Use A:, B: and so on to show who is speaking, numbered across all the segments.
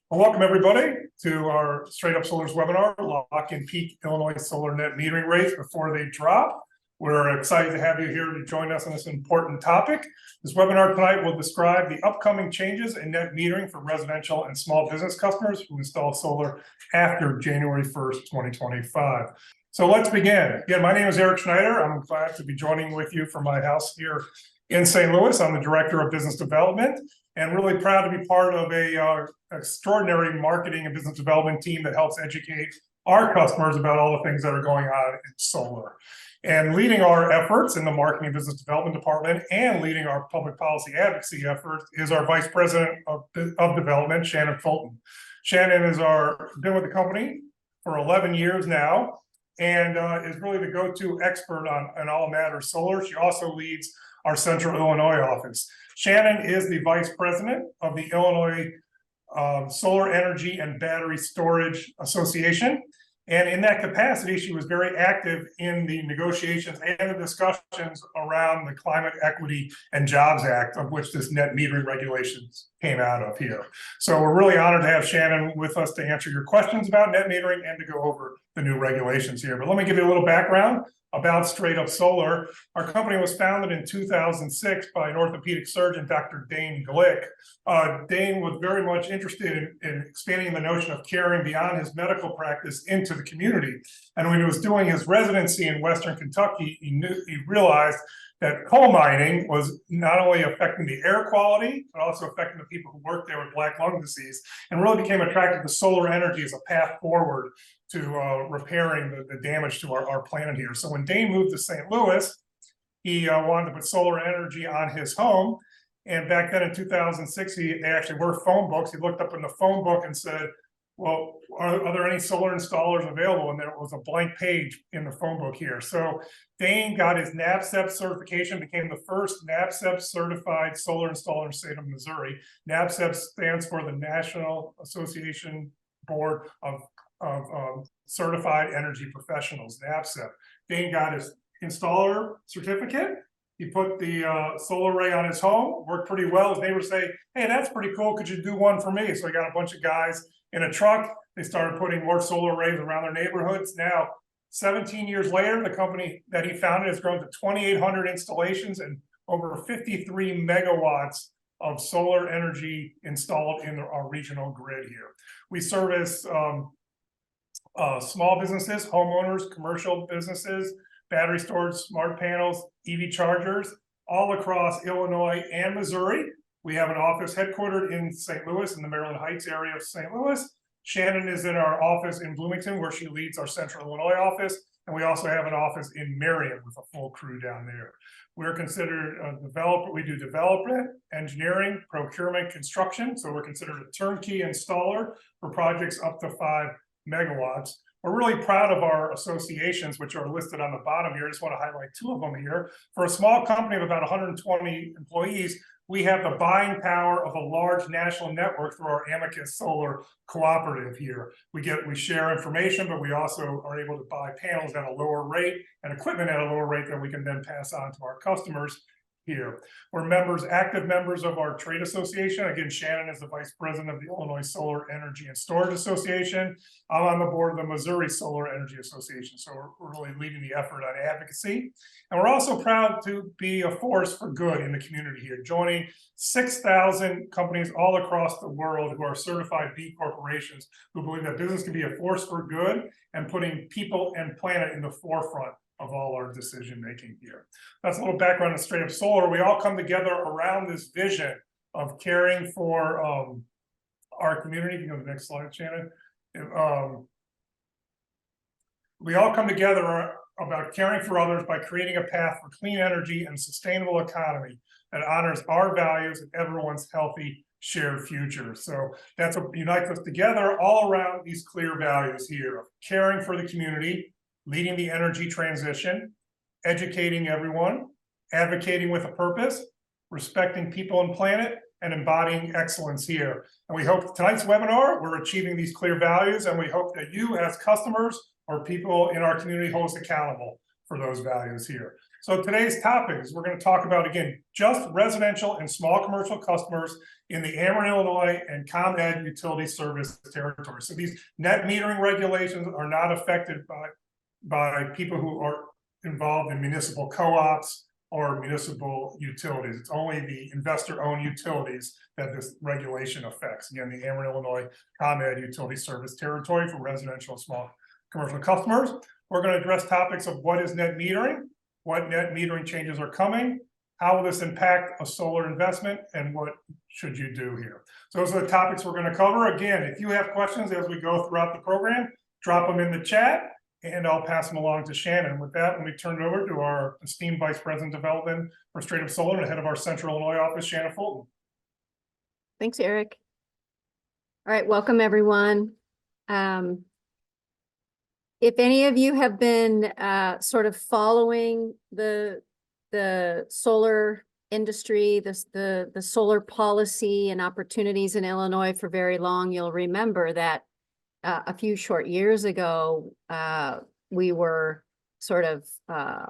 A: Well, welcome everybody to our StraightUp Solar's webinar, Lock in Peak Illinois Solar Net Metering Rates Before They Drop. We're excited to have you here to join us on this important topic. This webinar tonight will describe the upcoming changes in net metering for residential and small business customers who install solar after January 1st, 2025. So let's begin. Again, my name is Eric Schneider. I'm glad to be joining with you from my house here in St. Louis. I'm the Director of Business Development and really proud to be part of a extraordinary marketing and business development team that helps educate our customers about all the things that are going on in solar. And leading our efforts in the marketing and business development department and leading our public policy advocacy efforts is our Vice President of Development, Shannon Fulton. Shannon has been with the company for 11 years now and is really the go-to expert on all matters solar. She also leads our Central Illinois office. Shannon is the Vice President of the Illinois Solar Energy and Battery Storage Association. And in that capacity, she was very active in the negotiations and the discussions around the Climate Equity and Jobs Act, of which this net metering regulations came out of here. So we're really honored to have Shannon with us to answer your questions about net metering and to go over the new regulations here. But let me give you a little background about StraightUp Solar. Our company was founded in 2006 by an orthopedic surgeon, Dr. Dane Glick. Dane was very much interested in expanding the notion of caring beyond his medical practice into the community. And when he was doing his residency in Western Kentucky, he realized that coal mining was not only affecting the air quality, but also affecting the people who worked there with black lung disease, and really became attracted to solar energy as a path forward to repairing the damage to our planet here. So when Dane moved to St. Louis, he wanted to put solar energy on his home. And back then in 2006, they actually were phone books. He looked up in the phone book and said, well, are there any solar installers available? And there was a blank page in the phone book here. So Dane got his NABCEP certification, became the first NABCEP certified solar installer in the state of Missouri. NABCEP stands for the National Association Board of Certified Energy Professionals, NABCEP. Dane got his installer certificate. He put the solar array on his home, worked pretty well. His neighbors say, hey, that's pretty cool. Could you do one for me? So he got a bunch of guys in a truck. They started putting more solar arrays around their neighborhoods. Now, 17 years later, the company that he founded has grown to 2,800 installations and over 53 megawatts of solar energy installed in our regional grid here. We service small businesses, homeowners, commercial businesses, battery storage, smart panels, EV chargers, all across Illinois and Missouri. We have an office headquartered in St. Louis, in the Maryland Heights area of St. Louis. Shannon is in our office in Bloomington, where she leads our Central Illinois office. And we also have an office in Marion with a full crew down there. We're considered a developer. We do development, engineering, procurement, construction. So we're considered a turnkey installer for projects up to 5 megawatts. We're really proud of our associations, which are listed on the bottom here. I just want to highlight two of them here. For a small company of about 120 employees, we have the buying power of a large national network through our Amicus Solar Cooperative here. We share information, but we also are able to buy panels at a lower rate and equipment at a lower rate that we can then pass on to our customers here. We're active members of our trade association. Again, Shannon is the Vice President of the Illinois Solar Energy and Storage Association. I'm on the board of the Missouri Solar Energy Association. So we're really leading the effort on advocacy. And we're also proud to be a force for good in the community here, joining 6,000 companies all across the world who are certified B corporations who believe that business can be a force for good and putting people and planet in the forefront of all our decision making here. That's a little background on StraightUp Solar. We all come together around this vision of caring for our community. You can go to the next slide, Shannon. We all come together about caring for others by creating a path for clean energy and sustainable economy that honors our values and everyone's healthy shared future. So that's what unites us together all around these clear values here of caring for the community, leading the energy transition, educating everyone, advocating with a purpose, respecting people and planet, and embodying excellence here. And we hope tonight's webinar, we're achieving these clear values, and we hope that you as customers or people in our community hold us accountable for those values here. So today's topic is we're going to talk about, again, just residential and small commercial customers in the Ameren Illinois and ComEd utility service territory. So these net metering regulations are not affected by people who are involved in municipal co-ops or municipal utilities. It's only the investor-owned utilities that this regulation affects. Again, the Ameren Illinois ComEd utility service territory for residential and small commercial customers. We're going to address topics of what is net metering, what net metering changes are coming, how will this impact a solar investment, and what should you do here. So those are the topics we're going to cover. Again, if you have questions as we go throughout the program, drop them in the chat, and I'll pass them along to Shannon. With that, let me turn it over to our esteemed Vice President of Development for StraightUp Solar and head of our Central Illinois office, Shannon Fulton.
B: Thanks, Eric. All right, welcome everyone. If any of you have been sort of following the solar industry, the solar policy and opportunities in Illinois for very long, you'll remember that a few short years ago, we were sort of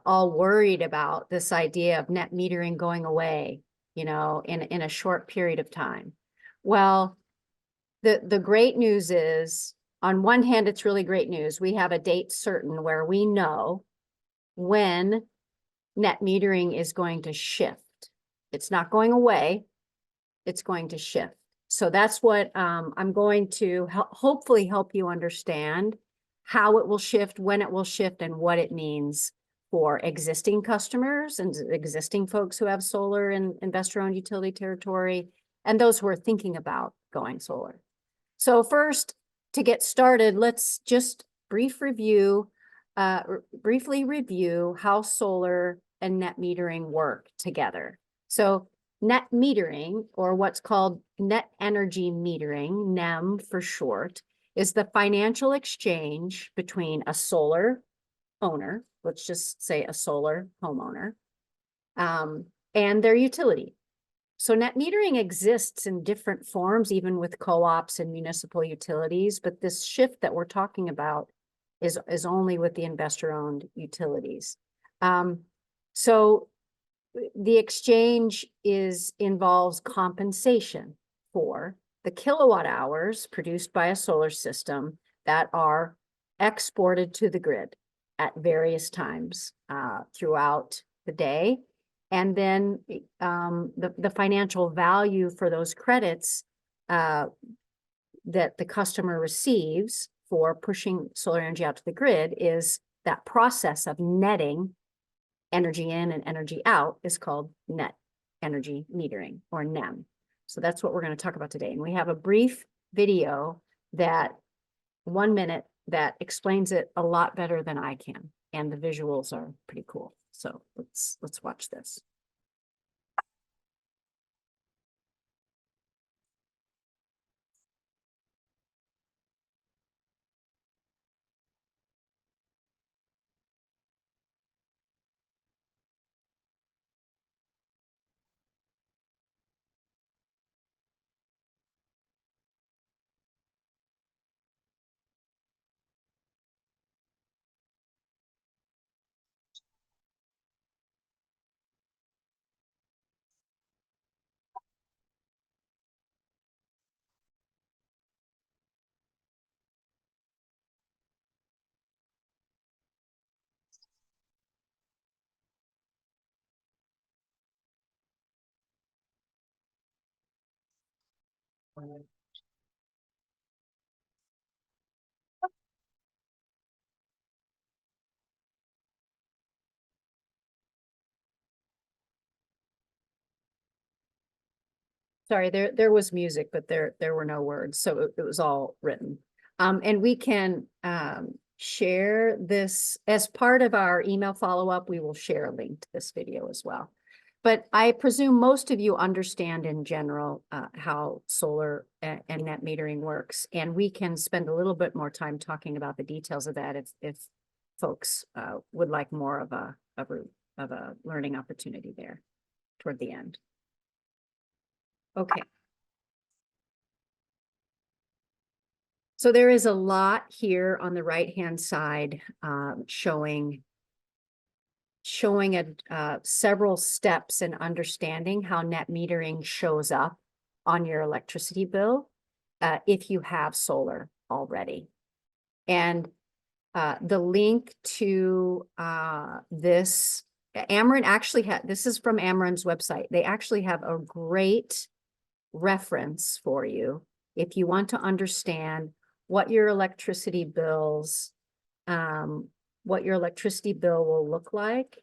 B: all worried about this idea of net metering going away, you know, in a short period of time. Well, the great news is, on one hand, it's really great news. We have a date certain where we know when net metering is going to shift. It's not going away, it's going to shift. So that's what I'm going to hopefully help you understand how it will shift, when it will shift, and what it means for existing customers and existing folks who have solar and investor-owned utility territory, and those who are thinking about going solar. So first, to get started, let's just briefly review how solar and net metering work together. So net metering, or what's called net energy metering, NEM for short, is the financial exchange between a solar owner, let's just say a solar homeowner, and their utility. So net metering exists in different forms, even with co-ops and municipal utilities, but this shift that we're talking about is only with the investor-owned utilities. So the exchange involves compensation for the kilowatt hours produced by a solar system that are exported to the grid at various times throughout the day. And then the financial value for those credits that the customer receives for pushing solar energy out to the grid is that process of netting energy in and energy out is called net energy metering, or NEM. So that's what we're going to talk about today. And we have a brief video that 1 minute that explains it a lot better than I can. And the visuals are pretty cool. So let's watch this. Sorry, there was music, but there were no words, so it was all written. And we can share this as part of our email follow-up. We will share a link to this video as well. But I presume most of you understand in general how solar and net metering works, and we can spend a little bit more time talking about the details of that if folks would like more of a learning opportunity there toward the end. Okay. So there is a lot here on the right-hand side showing showing several steps in understanding how net metering shows up on your electricity bill if you have solar already. And the link to this, Ameren actually this is from Ameren's website. They actually have a great reference for you if you want to understand what your electricity bills, what your electricity bill will look like.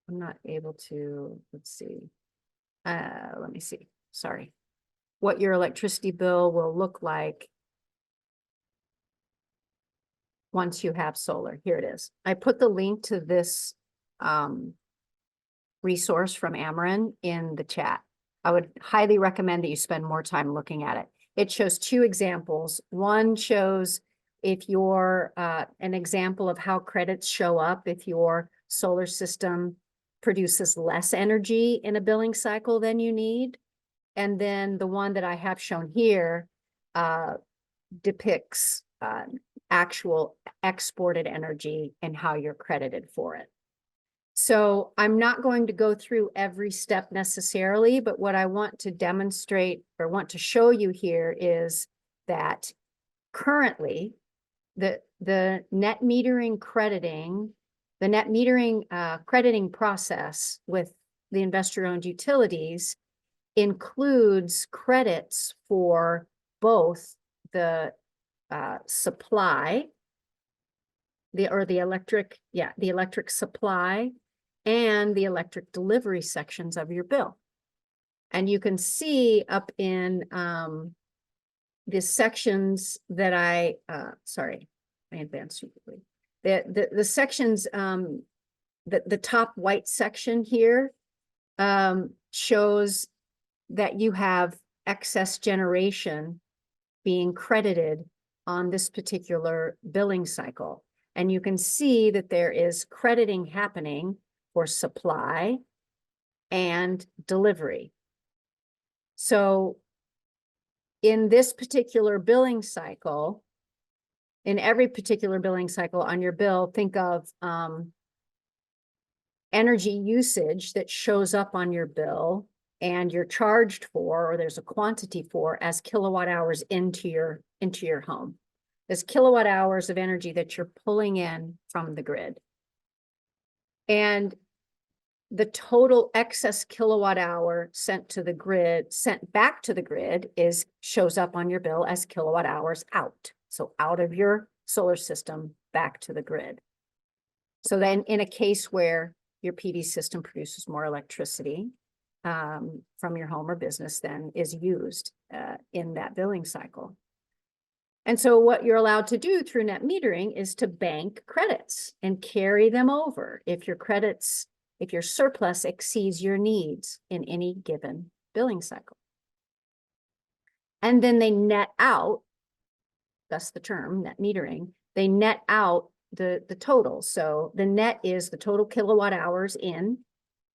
B: I'm not able to, let's see. Let me see, sorry. What your electricity bill will look like once you have solar. Here it is. I put the link to this resource from Ameren in the chat. I would highly recommend that you spend more time looking at it. It shows two examples. One shows if you're an example of how credits show up if your solar system produces less energy in a billing cycle than you need. And then the one that I have shown here depicts actual exported energy and how you're credited for it. So I'm not going to go through every step necessarily, but what I want to demonstrate or want to show you here is that currently the net metering crediting, crediting process with the investor-owned utilities includes credits for both the supply, the electric supply and the electric delivery sections of your bill. And you can see up in the sections that I advanced too quickly. The sections, the top white section here shows that you have excess generation being credited on this particular billing cycle. And you can see that there is crediting happening for supply and delivery. So in this particular billing cycle, in every particular billing cycle on your bill, think of energy usage that shows up on your bill and you're charged for, or there's a quantity for, as kilowatt hours into your home. There's kilowatt hours of energy that you're pulling in from the grid. And the total excess kilowatt hour sent back to the grid shows up on your bill as kilowatt hours out. So out of your solar system back to the grid. So then in a case where your PV system produces more electricity from your home or business than is used in that billing cycle. And so what you're allowed to do through net metering is to bank credits and carry them over if your surplus exceeds your needs in any given billing cycle. And then they net out, that's the term, net metering, they net out the total. So the net is the total kilowatt hours in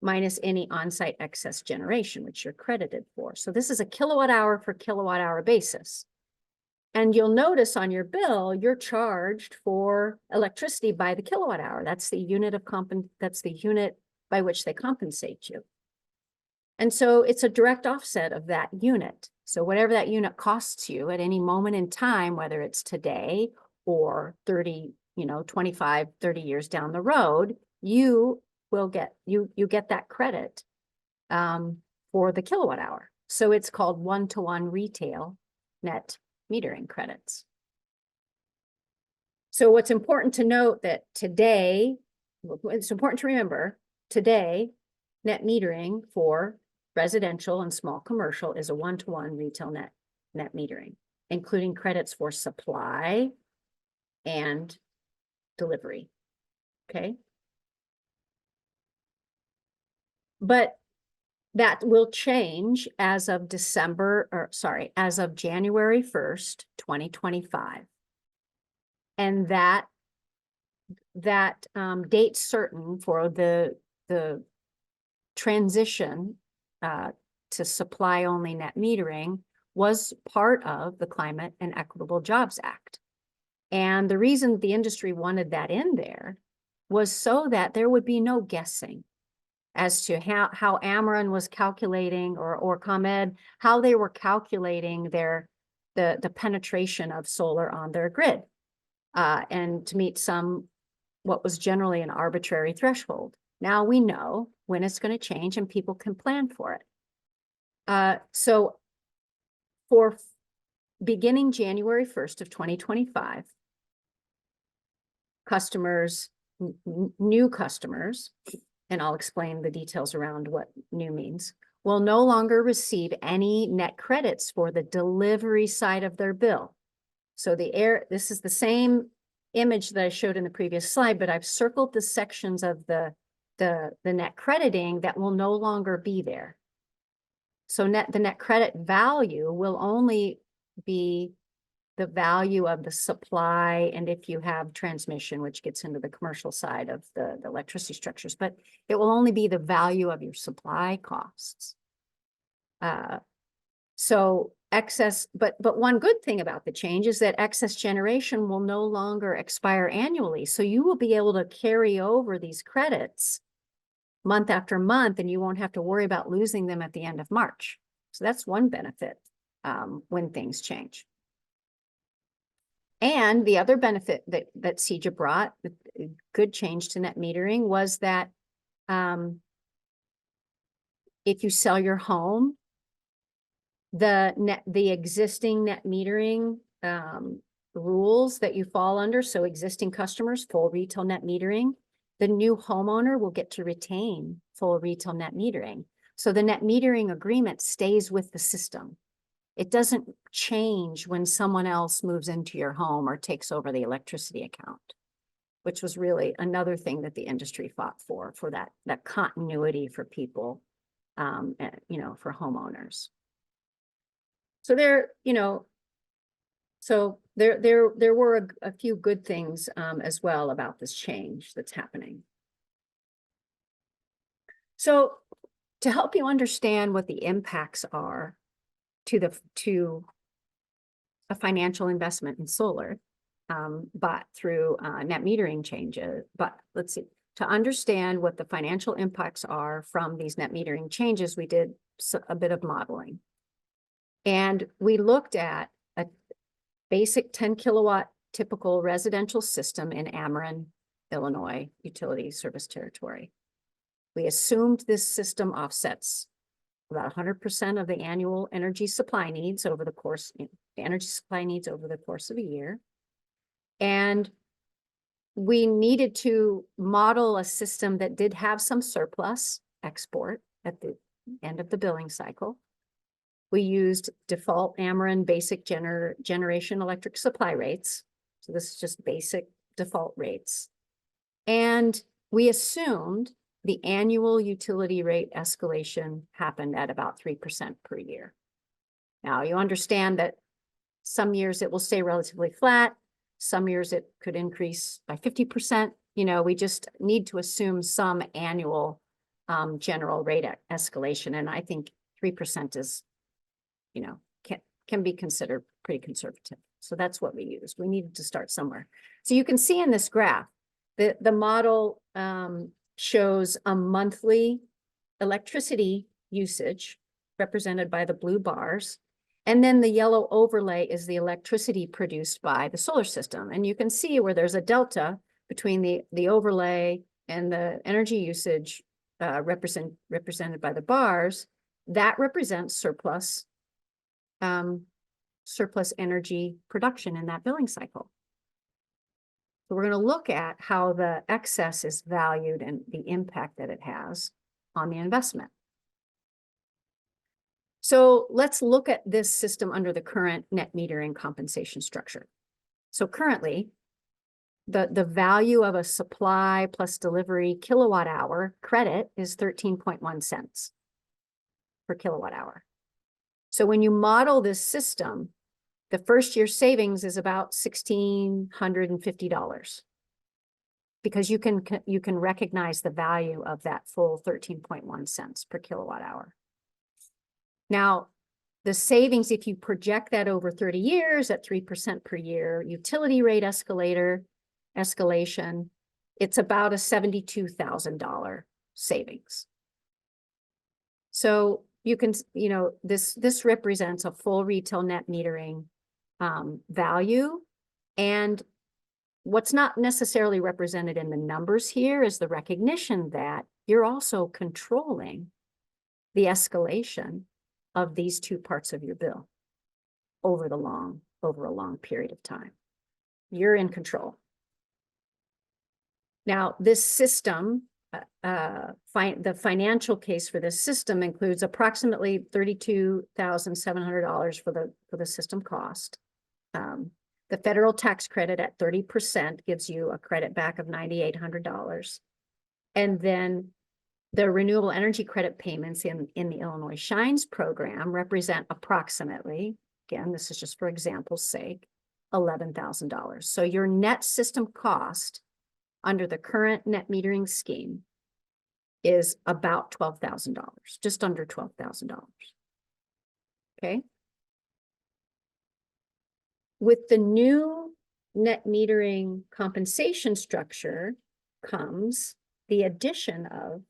B: minus any on-site excess generation, which you're credited for. So this is a kilowatt hour for kilowatt hour basis. And you'll notice on your bill, you're charged for electricity by the kilowatt hour. That's the unit by which they compensate you. And so it's a direct offset of that unit. So whatever that unit costs you at any moment in time, whether it's today or 25, 30 years down the road, you will get, you get that credit for the kilowatt hour. So it's called one-to-one retail net metering credits. So what's important to note that today, it's important to remember, today, net metering for residential and small commercial is a one-to-one retail net metering, including credits for supply and delivery, okay? But that will change as of as of January 1st, 2025. And that date certain for the transition to supply only net metering was part of the Climate and Equitable Jobs Act. And the reason the industry wanted that in there was so that there would be no guessing as to how Ameren was calculating or ComEd, how they were calculating the penetration of solar on their grid, and to meet what was generally an arbitrary threshold. Now we know when it's going to change and people can plan for it. So for beginning January 1st of 2025, customers, new customers, and I'll explain the details around what new means, will no longer receive any net credits for the delivery side of their bill. So this is the same image that I showed in the previous slide, but I've circled the sections of the net crediting that will no longer be there. So the net credit value will only be the value of the supply, and if you have transmission, which gets into the commercial side of the electricity structures, but it will only be the value of your supply costs. So excess, but one good thing about the change is that excess generation will no longer expire annually. So you will be able to carry over these credits month after month, and you won't have to worry about losing them at the end of March. So that's one benefit when things change. And the other benefit that CEJA brought, a good change to net metering, was that if you sell your home, the existing net metering rules that you fall under, so existing customers, full retail net metering, the new homeowner will get to retain full retail net metering. So the net metering agreement stays with the system. It doesn't change when someone else moves into your home or takes over the electricity account, which was really another thing that the industry fought for that continuity for people, for homeowners. So there were a few good things as well about this change that's happening. So to help you understand what the impacts are to a financial investment in solar, but through net metering changes. But let's see, to understand what the financial impacts are from these net metering changes, we did a bit of modeling. And we looked at a basic 10 kilowatt typical residential system in Ameren, Illinois utility service territory. We assumed this system offsets about 100% of the annual energy supply needs over the course of a year. And we needed to model a system that did have some surplus export at the end of the billing cycle. We used default Ameren basic generation electric supply rates. So this is just basic default rates. And we assumed the annual utility rate escalation happened at about 3% per year. Now, you understand that some years it will stay relatively flat. Some years it could increase by 50%. We just need to assume some annual general rate escalation. And I think 3% is, can be considered pretty conservative. So that's what we used. We needed to start somewhere. So you can see in this graph, the model shows a monthly electricity usage represented by the blue bars. And then the yellow overlay is the electricity produced by the solar system. And you can see where there's a delta between the overlay and the energy usage represented by the bars. That represents surplus energy production in that billing cycle. So we're going to look at how the excess is valued and the impact that it has on the investment. So let's look at this system under the current net metering compensation structure. So currently, the value of a supply plus delivery kilowatt hour credit is 13.1 cents per kilowatt hour. So when you model this system, the first year savings is about $1,650 because you can recognize the value of that full 13.1 cents per kilowatt hour. Now, the savings, if you project that over 30 years at 3% per year, utility rate escalation, it's about a $72,000 savings. So you can, this represents a full retail net metering value. And what's not necessarily represented in the numbers here is the recognition that you're also controlling the escalation of these two parts of your bill over a long period of time. You're in control. Now, this system, the financial case for this system includes approximately $32,700 for the system cost. The federal tax credit at 30% gives you a credit back of $9,800. And then the renewable energy credit payments in the Illinois Shines program represent approximately, again, this is just for example's sake, $11,000. So your net system cost under the current net metering scheme is about $12,000, just under $12,000. Okay. With the new net metering compensation structure comes the addition of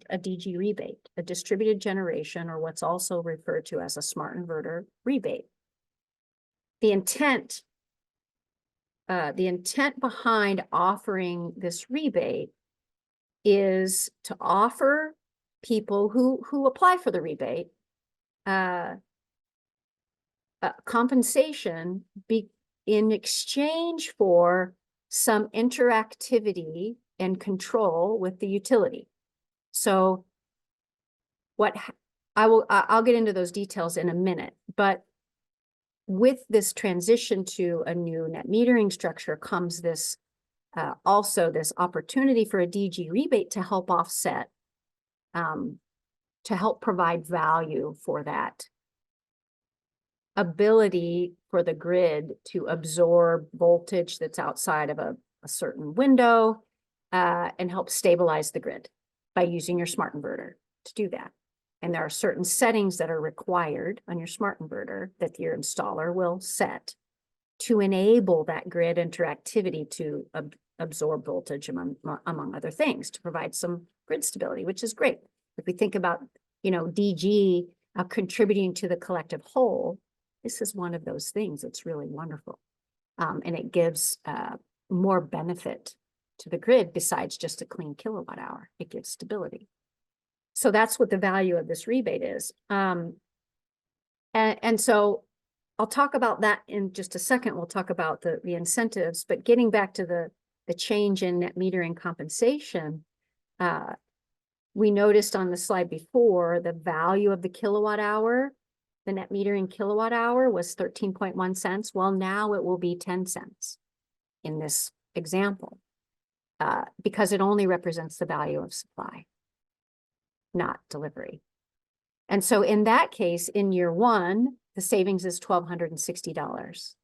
B: a DG rebate, a distributed generation, or what's also referred to as a smart inverter rebate. The intent behind offering this rebate is to offer people who apply for the rebate compensation in exchange for some interactivity and control with the utility. So I'll get into those details in a minute, but with this transition to a new net metering structure comes this also this opportunity for a DG rebate to help offset, to help provide value for that ability for the grid to absorb voltage that's outside of a certain window and help stabilize the grid by using your smart inverter to do that. And there are certain settings that are required on your smart inverter that your installer will set to enable that grid interactivity to absorb voltage among other things, to provide some grid stability, which is great. If we think about, DG contributing to the collective whole, this is one of those things that's really wonderful. And it gives more benefit to the grid besides just a clean kilowatt hour. It gives stability. So that's what the value of this rebate is. And so I'll talk about that in just a second. We'll talk about the incentives, but getting back to the change in net metering compensation, we noticed on the slide before the value of the kilowatt hour, the net metering kilowatt hour was 13.1 cents. Well, now it will be 10 cents in this example because it only represents the value of supply, not delivery. And so in that case, in year one, the savings is $1,260.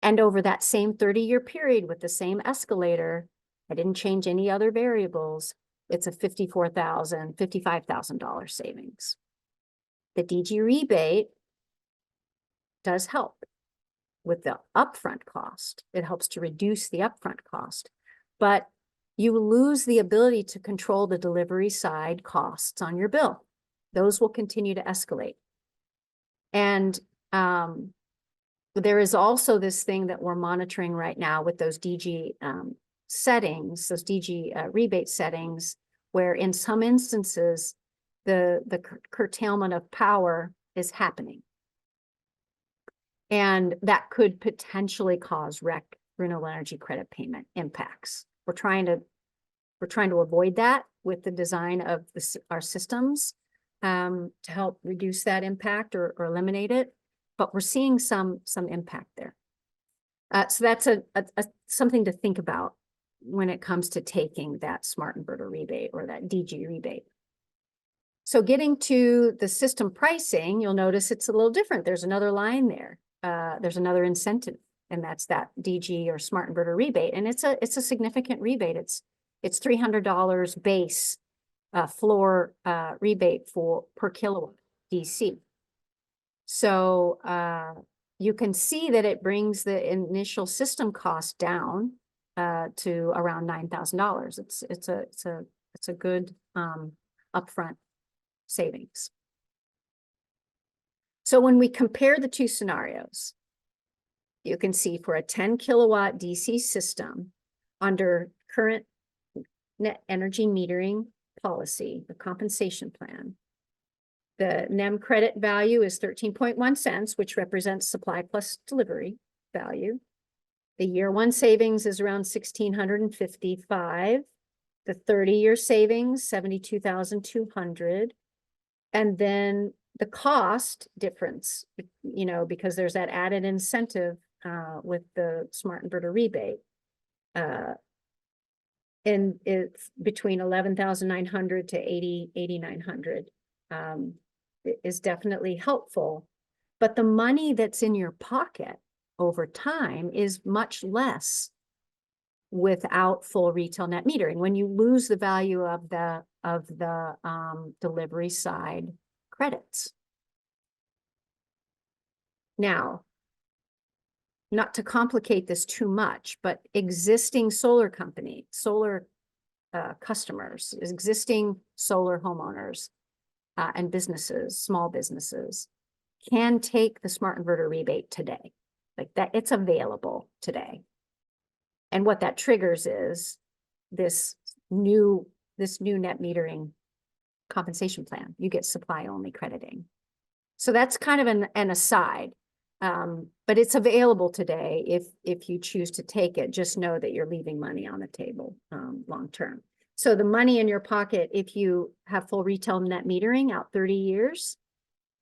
B: And over that same 30-year period with the same escalator, I didn't change any other variables, it's a $55,000 savings. The DG rebate does help with the upfront cost. It helps to reduce the upfront cost, but you lose the ability to control the delivery side costs on your bill. Those will continue to escalate. And there is also this thing that we're monitoring right now with those DG settings, those DG rebate settings, where in some instances, the curtailment of power is happening. And that could potentially cause renewable energy credit payment impacts. We're trying to avoid that with the design of our systems to help reduce that impact or eliminate it. But we're seeing some impact there. So that's something to think about when it comes to taking that smart inverter rebate or that DG rebate. So getting to the system pricing, you'll notice it's a little different. There's another line there. There's another incentive, and that's that DG or smart inverter rebate. And it's a significant rebate. It's $300 base floor rebate per kilowatt DC. So you can see that it brings the initial system cost down to around $9,000. It's a good upfront savings. So when we compare the two scenarios, you can see for a 10 kilowatt DC system under current net energy metering policy, the compensation plan, the NEM credit value is 13.1 cents, which represents supply plus delivery value. The year one savings is around $1,655. The 30-year savings, $72,200. And then the cost difference, because there's that added incentive with the smart inverter rebate. And it's between 11,900 to 8,900 is definitely helpful. But the money that's in your pocket over time is much less without full retail net metering. When you lose the value of the delivery side credits. Now, not to complicate this too much, but existing solar customers, existing solar homeowners and businesses, small businesses, can take the smart inverter rebate today. Like that, it's available today. And what that triggers is this new net metering compensation plan. You get supply only crediting. So that's kind of an aside. But it's available today if you choose to take it. Just know that you're leaving money on the table long term. So the money in your pocket, if you have full retail net metering out 30 years,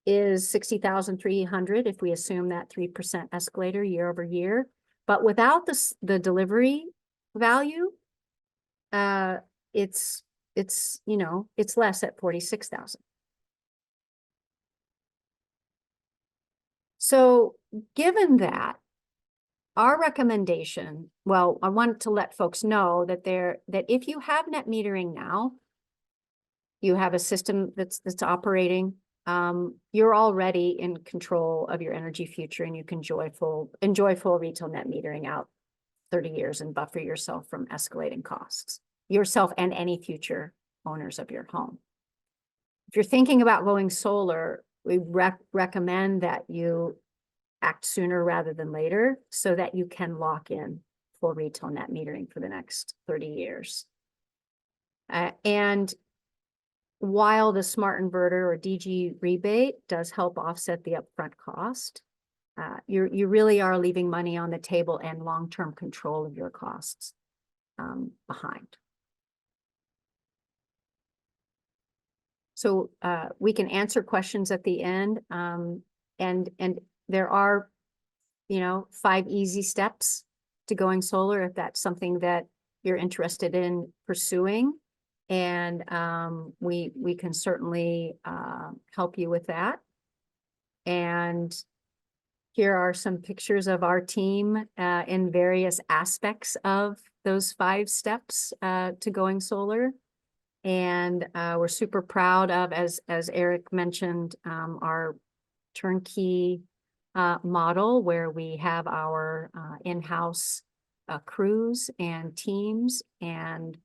B: is $60,300 if we assume that 3% escalator year over year. But without the delivery value, it's less at $46,000. So given that, our recommendation, well, I wanted to let folks know that if you have net metering now, you have a system that's operating, you're already in control of your energy future, and you can enjoy full retail net metering out 30 years and buffer yourself from escalating costs, yourself and any future owners of your home. If you're thinking about going solar, we recommend that you act sooner rather than later so that you can lock in full retail net metering for the next 30 years. And while the smart inverter or DG rebate does help offset the upfront cost, you really are leaving money on the table and long-term control of your costs behind. So we can answer questions at the end, and there are, 5 easy steps to going solar if that's something that you're interested in pursuing, and we can certainly help you with that. And here are some pictures of our team in various aspects of those 5 steps to going solar. And we're super proud of, as Eric mentioned, our turnkey model where we have our in-house crews and teams, and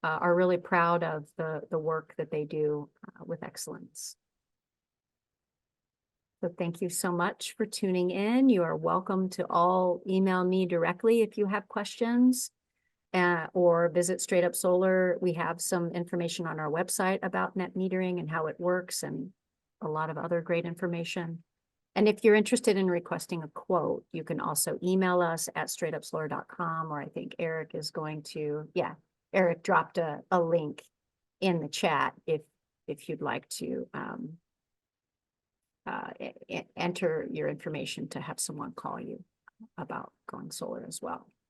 B: are really proud of the work that they do with excellence. So thank you so much for tuning in. You are welcome to all email me directly if you have questions. Or visit StraightUp Solar. We have some information on our website about net metering and how it works, and a lot of other great information. And if you're interested in requesting a quote, you can also email us at straightupsolar.com, or I think Eric is going to, Eric dropped a link in the chat if you'd like to enter your information to have someone call you about going solar as well.